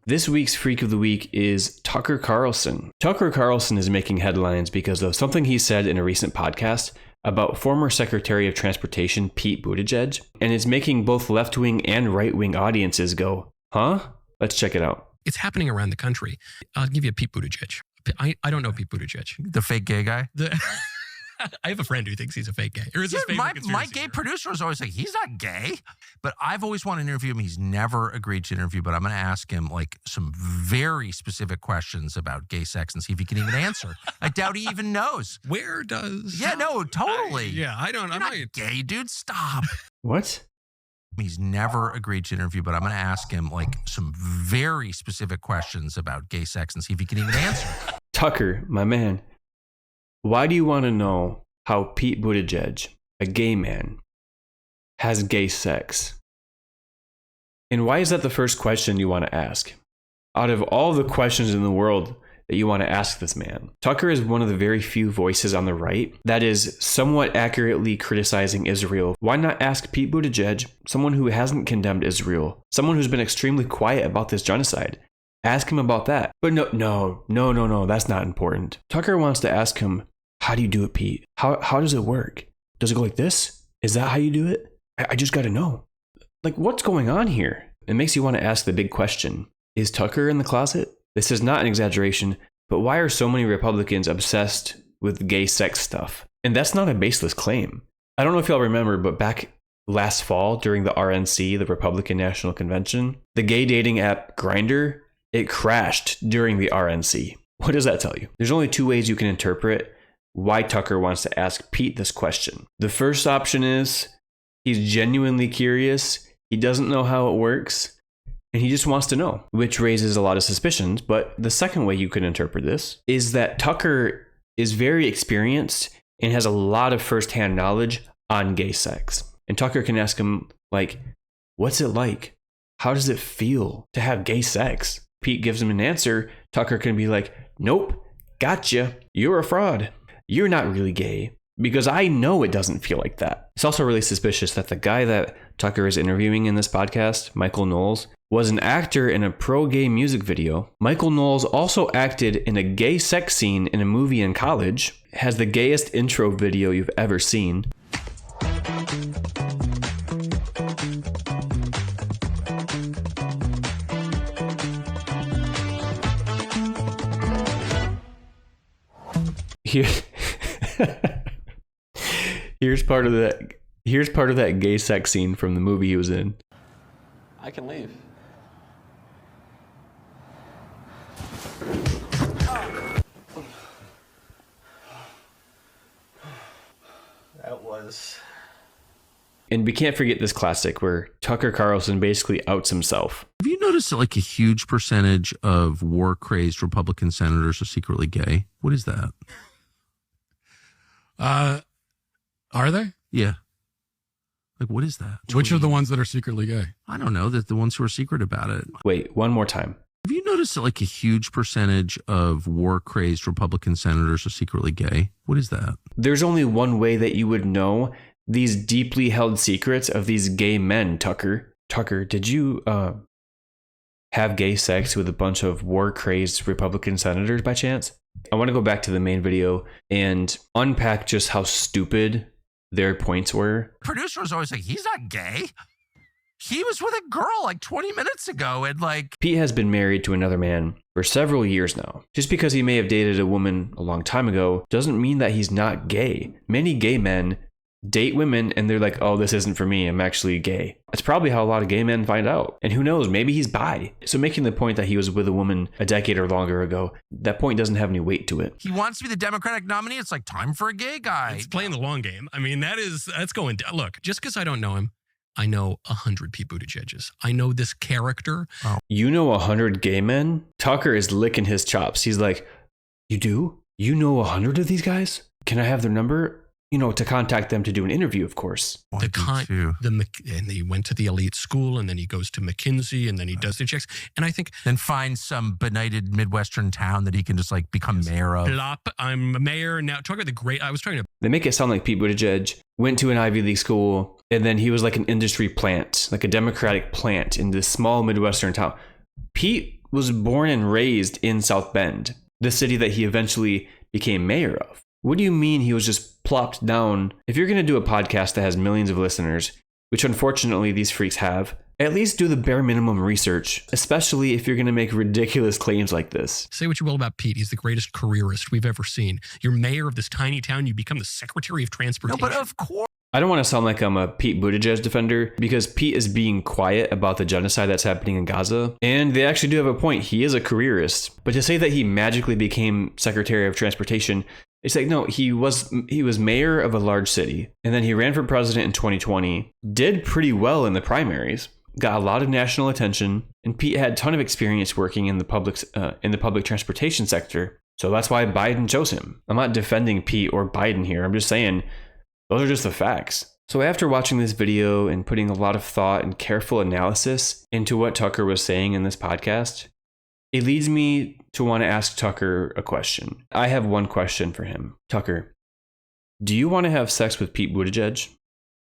This week's Freak of the Week is Tucker Carlson. Tucker Carlson is making headlines because of something he said in a recent podcast about former Secretary of Transportation Pete Buttigieg, and it's making both left-wing and right-wing audiences go, huh? Let's check it out. It's happening around the country. I'll give you Pete Buttigieg. I don't know Pete Buttigieg. The fake gay guy? I have a friend who thinks he's a fake gay. Or is his favorite my gay producer is always like, he's not gay. But I've always wanted to interview him. He's never agreed to interview, but I'm going to ask him like some very specific questions about gay sex and see if he can even answer. I doubt he even knows. Where does... Yeah, no, totally. I'm not gay, dude. Stop. What? He's never agreed to interview, but I'm going to ask him like some very specific questions about gay sex and see if he can even answer. Tucker, my man, why do you want to know how Pete Buttigieg, a gay man, has gay sex? And why is that the first question you want to ask? Out of all the questions in the world that you want to ask this man, Tucker is one of the very few voices on the right that is somewhat accurately criticizing Israel. Why not ask Pete Buttigieg, someone who hasn't condemned Israel, someone who's been extremely quiet about this genocide? Ask him about that. But no, that's not important. Tucker wants to ask him, how do you do it, Pete? How does it work? Does it go like this? Is that how you do it? I just got to know. Like, what's going on here? It makes you want to ask the big question. Is Tucker in the closet? This is not an exaggeration, but why are so many Republicans obsessed with gay sex stuff? And that's not a baseless claim. I don't know if y'all remember, but back last fall during the RNC, the Republican National Convention, the gay dating app Grindr, it crashed during the RNC. What does that tell you? There's only two ways you can interpret why Tucker wants to ask Pete this question. The first option is he's genuinely curious, he doesn't know how it works, and he just wants to know, which raises a lot of suspicions. But the second way you can interpret this is that Tucker is very experienced and has a lot of firsthand knowledge on gay sex. And Tucker can ask him, like, what's it like? How does it feel to have gay sex? Pete gives him an answer. Tucker can be like, nope, gotcha. You're a fraud. You're not really gay, because I know it doesn't feel like that. It's also really suspicious that the guy that Tucker is interviewing in this podcast, Michael Knowles, was an actor in a pro-gay music video. Michael Knowles also acted in a gay sex scene in a movie in college, has the gayest intro video you've ever seen. Here's part of that gay sex scene from the movie he was in. I can leave. That was... And we can't forget this classic where Tucker Carlson basically outs himself. Have you noticed that like a huge percentage of war-crazed Republican senators are secretly gay? What is that? Are they? Yeah. Like, what is that? Which are the ones that are secretly gay? I don't know. That the ones who are secret about it. Wait, one more time. Have you noticed that like a huge percentage of war-crazed Republican senators are secretly gay? What is that? There's only one way that you would know these deeply held secrets of these gay men, Tucker. Tucker, did you have gay sex with a bunch of war-crazed Republican senators by chance? I want to go back to the main video and unpack just how stupid their points were. Producer was always like, he's not gay. He was with a girl like 20 minutes ago and like... Pete has been married to another man for several years now. Just because he may have dated a woman a long time ago doesn't mean that he's not gay. Many gay men date women and they're like, oh, this isn't for me, I'm actually gay. That's probably how a lot of gay men find out. And who knows, maybe he's bi. So making the point that he was with a woman a decade or longer ago, that point doesn't have any weight to it. He wants to be the Democratic nominee. It's like time for a gay guy. It's playing the long game. I mean, that's going down. Look, just because I don't know him, I know 100 Pete Buttigiegs. I know this character. Oh. You know 100 gay men? Tucker is licking his chops. He's like, you do? You know 100 of these guys? Can I have their number? You know, to contact them to do an interview, of course. And he went to the elite school, and then he goes to McKinsey, and then he does the checks. And I think then finds some benighted Midwestern town that he can just like become mayor of. Plop, I'm a mayor now. Talk about the great. I was trying to. They make it sound like Pete Buttigieg went to an Ivy League school, And then he was like an industry plant, like a Democratic plant in this small Midwestern town. Pete was born and raised in South Bend, the city that he eventually became mayor of. What do you mean he was just plopped down? If you're going to do a podcast that has millions of listeners, which unfortunately these freaks have, at least do the bare minimum research, especially if you're going to make ridiculous claims like this. Say what you will about Pete. He's the greatest careerist we've ever seen. You're mayor of this tiny town. You become the Secretary of Transportation. No, but of course. I don't want to sound like I'm a Pete Buttigieg defender because Pete is being quiet about the genocide that's happening in Gaza. And they actually do have a point. He is a careerist. But to say that he magically became Secretary of Transportation, it's like, no, he was mayor of a large city. And then he ran for president in 2020, did pretty well in the primaries, got a lot of national attention, and Pete had a ton of experience working in the public transportation sector. So that's why Biden chose him. I'm not defending Pete or Biden here. I'm just saying those are just the facts. So after watching this video and putting a lot of thought and careful analysis into what Tucker was saying in this podcast, it leads me to want to ask Tucker a question. I have one question for him. Tucker, do you want to have sex with Pete Buttigieg?